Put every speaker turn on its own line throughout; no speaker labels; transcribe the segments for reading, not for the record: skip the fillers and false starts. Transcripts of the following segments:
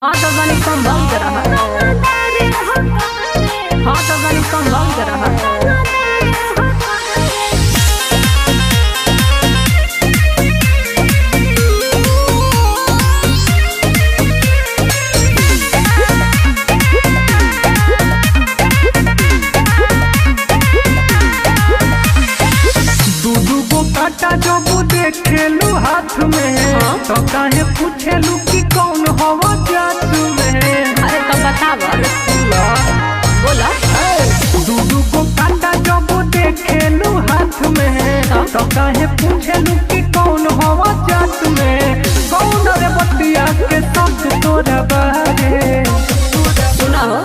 हाँ तो बनी संभल के रहा। हाँ तो बनी संभल के रहा।
जब देखेलू हाथ में तो काहे पूछेलू कि कौन हवा जात में।
अरे तो बताव। बोला
दूधू को काटा जब देखेलू हाथ में तो काहे पूछेलू कि कौन हवा जात में। कौन रे बतिया के साथ तोरा बारे
सुना हो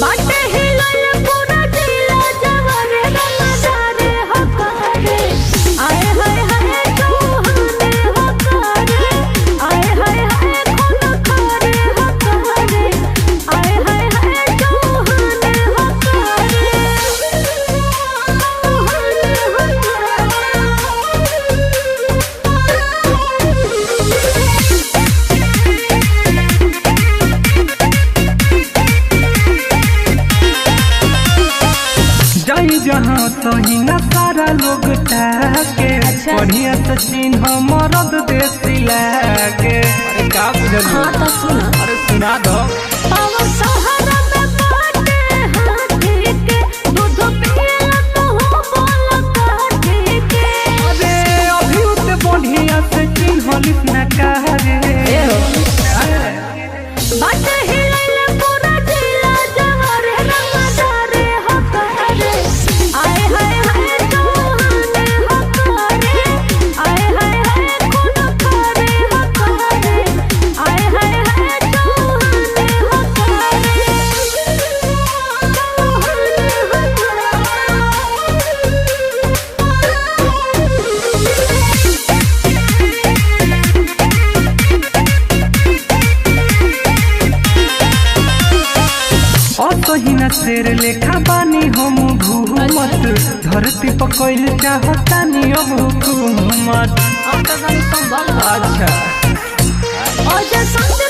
बाटे हिलल पूरा जिला जवारे रमजारे हकारे आए हाय हाय चौहाने हकारे आए हाय हाय खून खारे हकारे आए हाय हाय चौहाने हकारे
जाई जहाँ तही न सारा लोग ताके। बढ़िया से चिन्ह मरद देसी लागे। अरे का बुझल।
हाँ तो सुना।
अरे सुना दो।
पाव सहारा में बाटे हाथी के दूध पिया तो हो बोल काटी के।
अरे अभी उसे बढ़िया से चिन्ह लिखना काहे।
बाटे हिलल पूरा जिला जवारे रमजारे हकारे आए हाय हाय चौहाने हकारे आए हाय हाय खून खारे हकारे आए हाय हाय चौहाने हकारे
असहिना शेर लेखा बानी हम घूमत। धरती पर कोइल चाहतानी अब हुकूमत।
अब तो बनी संभल।
अच्छा
और जे संग